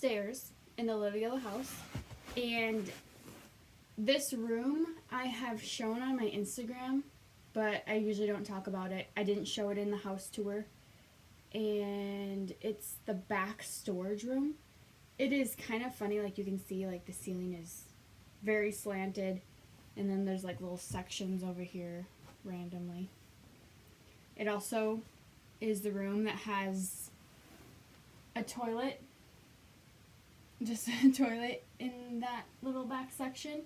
upstairs in the little yellow house, and this room I have shown on my Instagram, but I usually don't talk about it. I didn't show it in the house tour, and it's the back storage room. It is kind of funny, like you can see like the ceiling is very slanted, and then there's like little sections over here randomly. It also is the room that has a toilet, just a toilet in that little back section,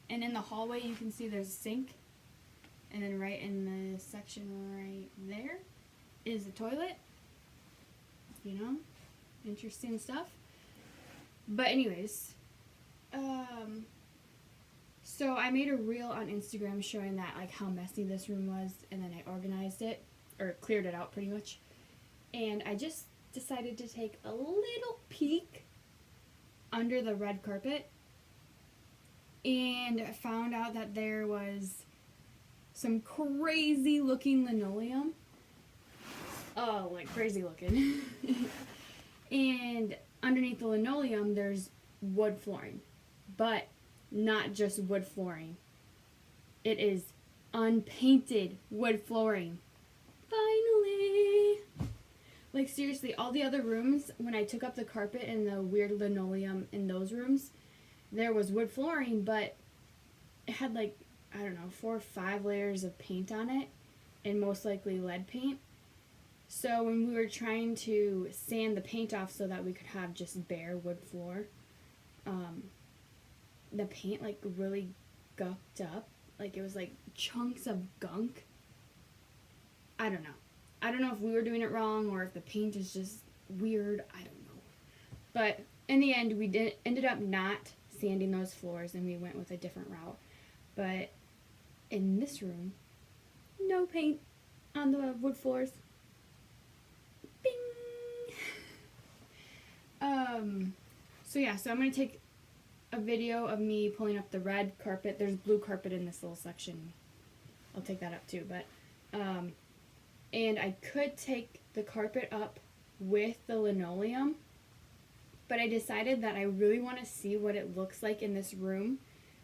and in the hallway you can see there's a sink, and then right in the section right there is a toilet. You know, interesting stuff. But anyways, so I made a reel on Instagram showing that, like, how messy this room was, and then I organized it, or cleared it out pretty much. And I just decided to take a little peek under the red carpet, and found out that there was some crazy looking linoleum. Oh, like crazy looking. And underneath the linoleum there's wood flooring, but not just wood flooring. It is unpainted wood flooring. Finally! Like, seriously, all the other rooms, when I took up the carpet and the weird linoleum in those rooms, there was wood flooring, but it had like, I don't know, 4 or 5 layers of paint on it, and most likely lead paint. So when we were trying to sand the paint off so that we could have just bare wood floor, the paint like really gucked up. Like, it was like chunks of gunk. I don't know. I don't know if we were doing it wrong or if the paint is just weird. I don't know. But in the end, we ended up not sanding those floors, and we went with a different route. But in this room, no paint on the wood floors. Bing! So yeah, so I'm going to take a video of me pulling up the red carpet. There's blue carpet in this little section. I'll take that up too, but, and I could take the carpet up with the linoleum, but I decided that I really want to see what it looks like in this room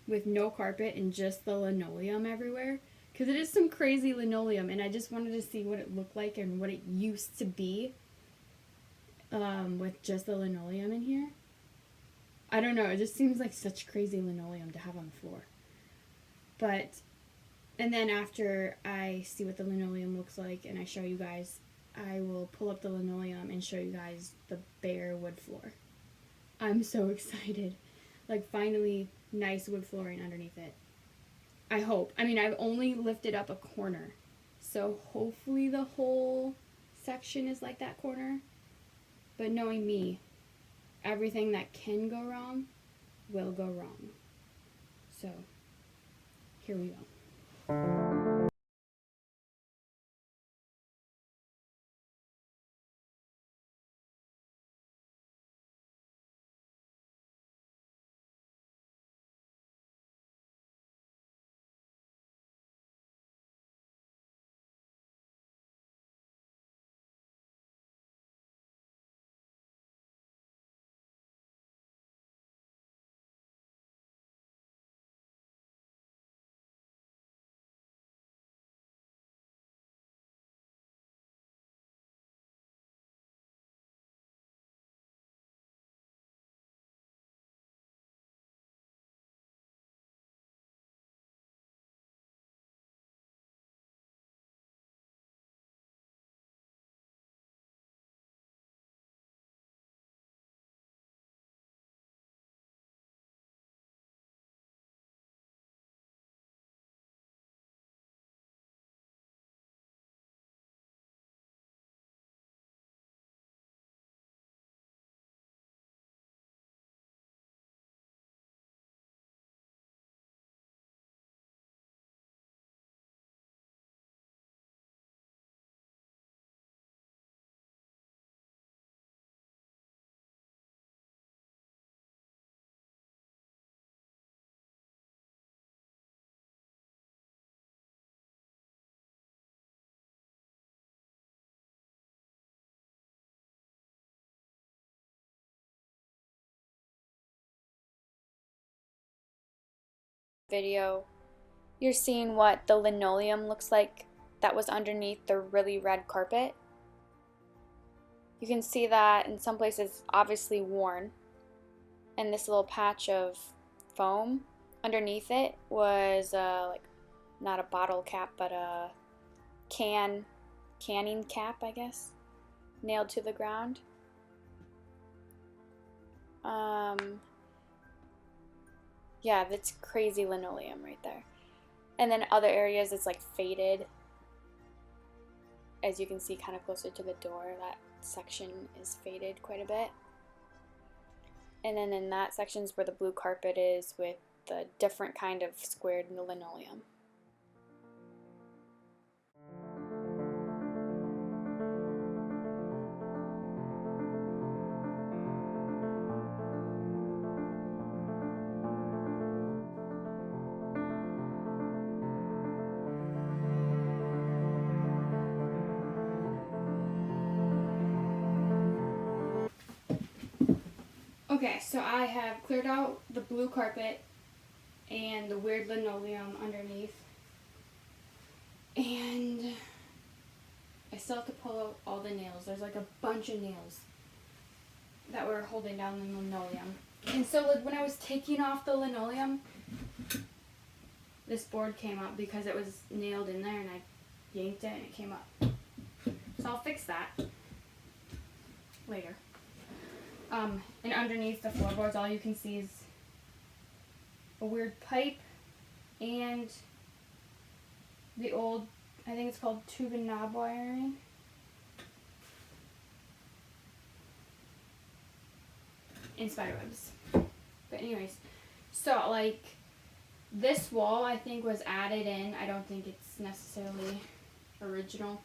with no carpet and just the linoleum everywhere, because it is some crazy linoleum, and I just wanted to see what it looked like and what it used to be with just the linoleum in here. I don't know, it just seems like such crazy linoleum to have on the floor. But, and then after I see what the linoleum looks like and I show you guys, I will pull up the linoleum and show you guys the bare wood floor. I'm so excited. Like, finally, nice wood flooring underneath it. I hope. I mean, I've only lifted up a corner, so hopefully the whole section is like that corner. But knowing me, everything that can go wrong will go wrong. So, here we go. video, you're seeing what the linoleum looks like that was underneath the really red carpet. You can see that in some places obviously worn, and this little patch of foam underneath it was like not a bottle cap but a canning cap, I guess, nailed to the ground. Yeah, that's crazy linoleum right there. And then other areas it's like faded. As you can see kind of closer to the door, that section is faded quite a bit. And then in that section is where the blue carpet is with the different kind of squared linoleum. Okay, so I have cleared out the blue carpet and the weird linoleum underneath. And I still have to pull out all the nails. There's like a bunch of nails that were holding down the linoleum. And so like when I was taking off the linoleum, this board came up because it was nailed in there, and I yanked it and it came up. So I'll fix that later. And underneath the floorboards, all you can see is a weird pipe and the old, I think it's called tube and knob wiring. And spiderwebs. But anyways, so like this wall I think was added in. I don't think it's necessarily original.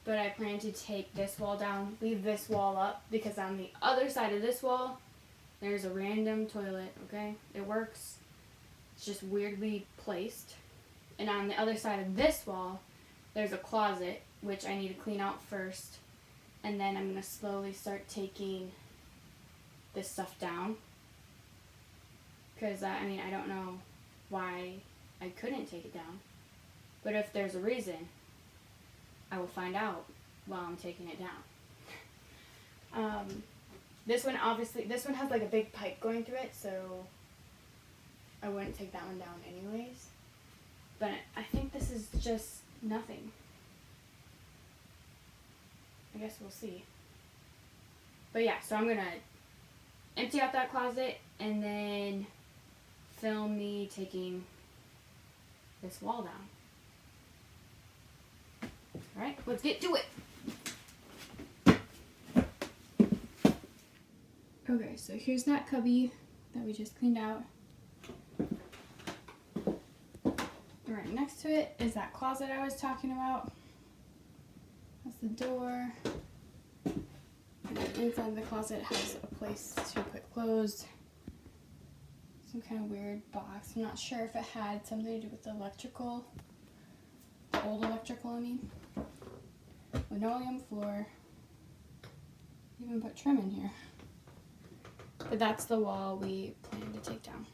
But I plan to take this wall down, leave this wall up, because on the other side of this wall, there's a random toilet, okay? It works. It's just weirdly placed. And on the other side of this wall, there's a closet, which I need to clean out first. And then I'm going to slowly start taking this stuff down. Because, I mean, I don't know why I couldn't take it down. But if there's a reason, I will find out while I'm taking it down. This one has like a big pipe going through it, so I wouldn't take that one down anyways. But I think this is just nothing. I guess we'll see. But yeah, so I'm gonna empty out that closet and then film me taking this wall down. Alright, let's get to it. Okay, so here's that cubby that we just cleaned out. Right next to it is that closet I was talking about. That's the door. And then inside the closet has a place to put clothes. Some kind of weird box. I'm not sure if it had something to do with the electrical. The old electrical, I mean. Linoleum floor. Even put trim in here. But that's the wall we plan to take down.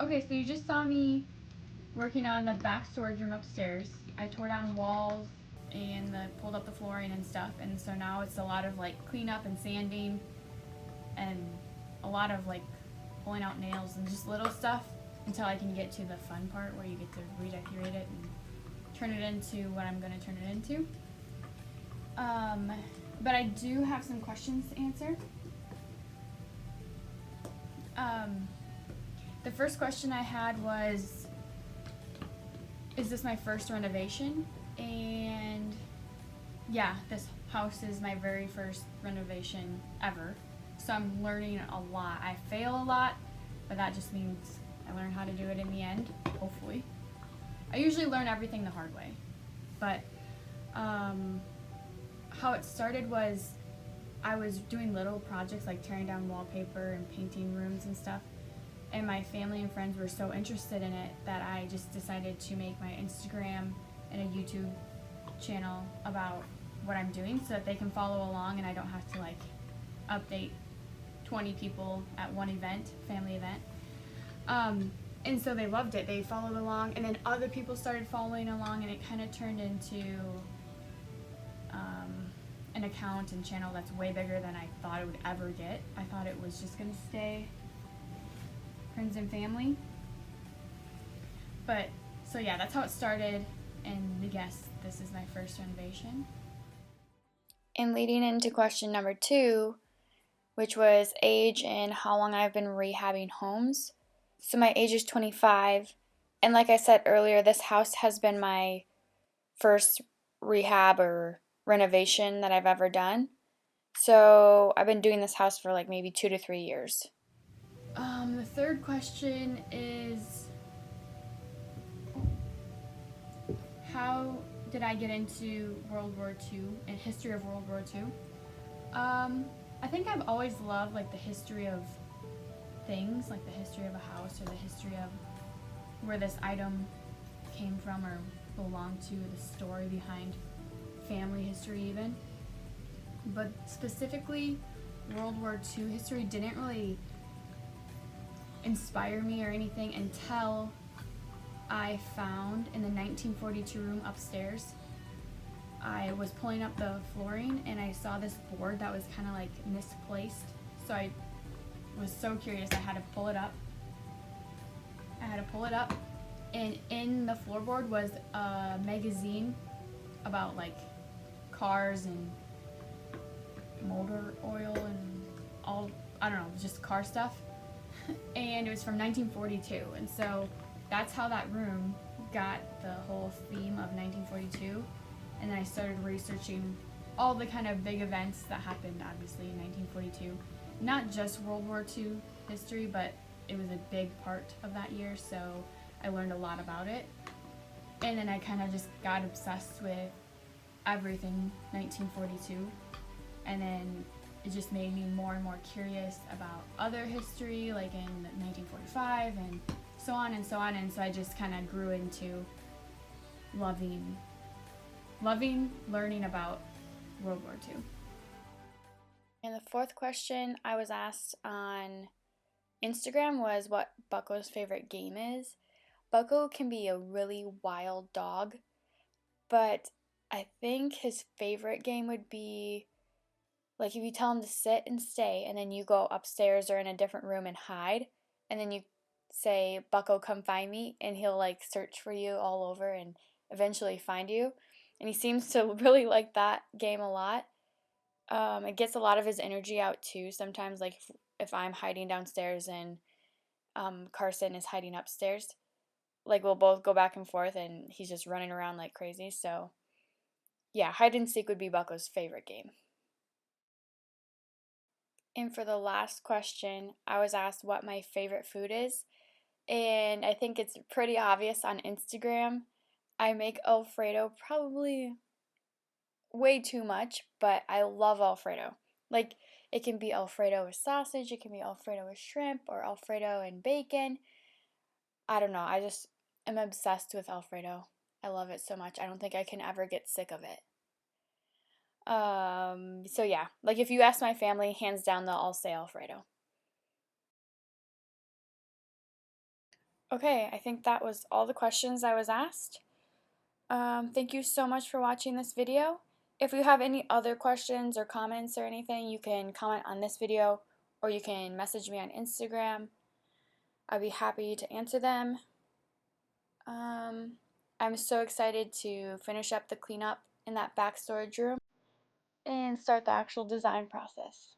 Okay, so you just saw me working on the back storage room upstairs. I tore down walls and pulled up the flooring and stuff, and so now it's a lot of like cleanup and sanding and a lot of like pulling out nails and just little stuff until I can get to the fun part where you get to redecorate it and turn it into what I'm going to turn it into. But I do have some questions to answer. The first question I had was, is this my first renovation? And yeah, this house is my very first renovation ever. So I'm learning a lot. I fail a lot, but that just means I learn how to do it in the end, hopefully. I usually learn everything the hard way. But how it started was I was doing little projects like tearing down wallpaper and painting rooms and stuff. And my family and friends were so interested in it that I just decided to make my Instagram and a YouTube channel about what I'm doing so that they can follow along and I don't have to like update 20 people at one event, family event. And so they loved it. They followed along, and then other people started following along, and it kind of turned into an account and channel that's way bigger than I thought it would ever get. I thought it was just going to stay friends and family. But, so yeah, that's how it started, and yes, this is my first renovation. And leading into question number 2, which was age and how long I've been rehabbing homes. So my age is 25, and like I said earlier, this house has been my first rehab or renovation that I've ever done. So I've been doing this house for like maybe 2 to 3 years. The third question is, how did I get into World War II and history of World War II? I think I've always loved like the history of things, like the history of a house or the history of where this item came from or belonged to, the story behind family history even. But specifically, World War II history didn't really inspire me or anything until I found in the 1942 room upstairs. I was pulling up the flooring and I saw this board that was kind of like misplaced. So I was so curious, I had to pull it up. And in the floorboard was a magazine about like cars and motor oil and all, I don't know, just car stuff. And it was from 1942. And so that's how that room got the whole theme of 1942. And then I started researching all the kind of big events that happened, obviously, in 1942. Not just World War II history, but it was a big part of that year, so I learned a lot about it. And then I kind of just got obsessed with everything 1942. And then it just made me more and more curious about other history, like in 1945 and so on and so on. And so I just kind of grew into loving learning about World War II. And the fourth question I was asked on Instagram was what Bucko's favorite game is. Bucko can be a really wild dog, but I think his favorite game would be like if you tell him to sit and stay and then you go upstairs or in a different room and hide, and then you say, Bucko, come find me, and he'll like search for you all over and eventually find you. And he seems to really like that game a lot. It gets a lot of his energy out too. Sometimes, like if I'm hiding downstairs and Carson is hiding upstairs, like we'll both go back and forth, and he's just running around like crazy. So, yeah, hide and seek would be Bucko's favorite game. And for the last question, I was asked what my favorite food is, and I think it's pretty obvious on Instagram. I make Alfredo probably way too much, but I love Alfredo. Like, it can be Alfredo with sausage, it can be Alfredo with shrimp, or Alfredo and bacon. I don't know, I just am obsessed with Alfredo. I love it so much. I don't think I can ever get sick of it. So yeah, like if you ask my family, hands down, they'll all say Alfredo. Okay, I think that was all the questions I was asked. Thank you so much for watching this video. If you have any other questions or comments or anything, you can comment on this video or you can message me on Instagram. I'd be happy to answer them. I'm so excited to finish up the cleanup in that back storage room and start the actual design process.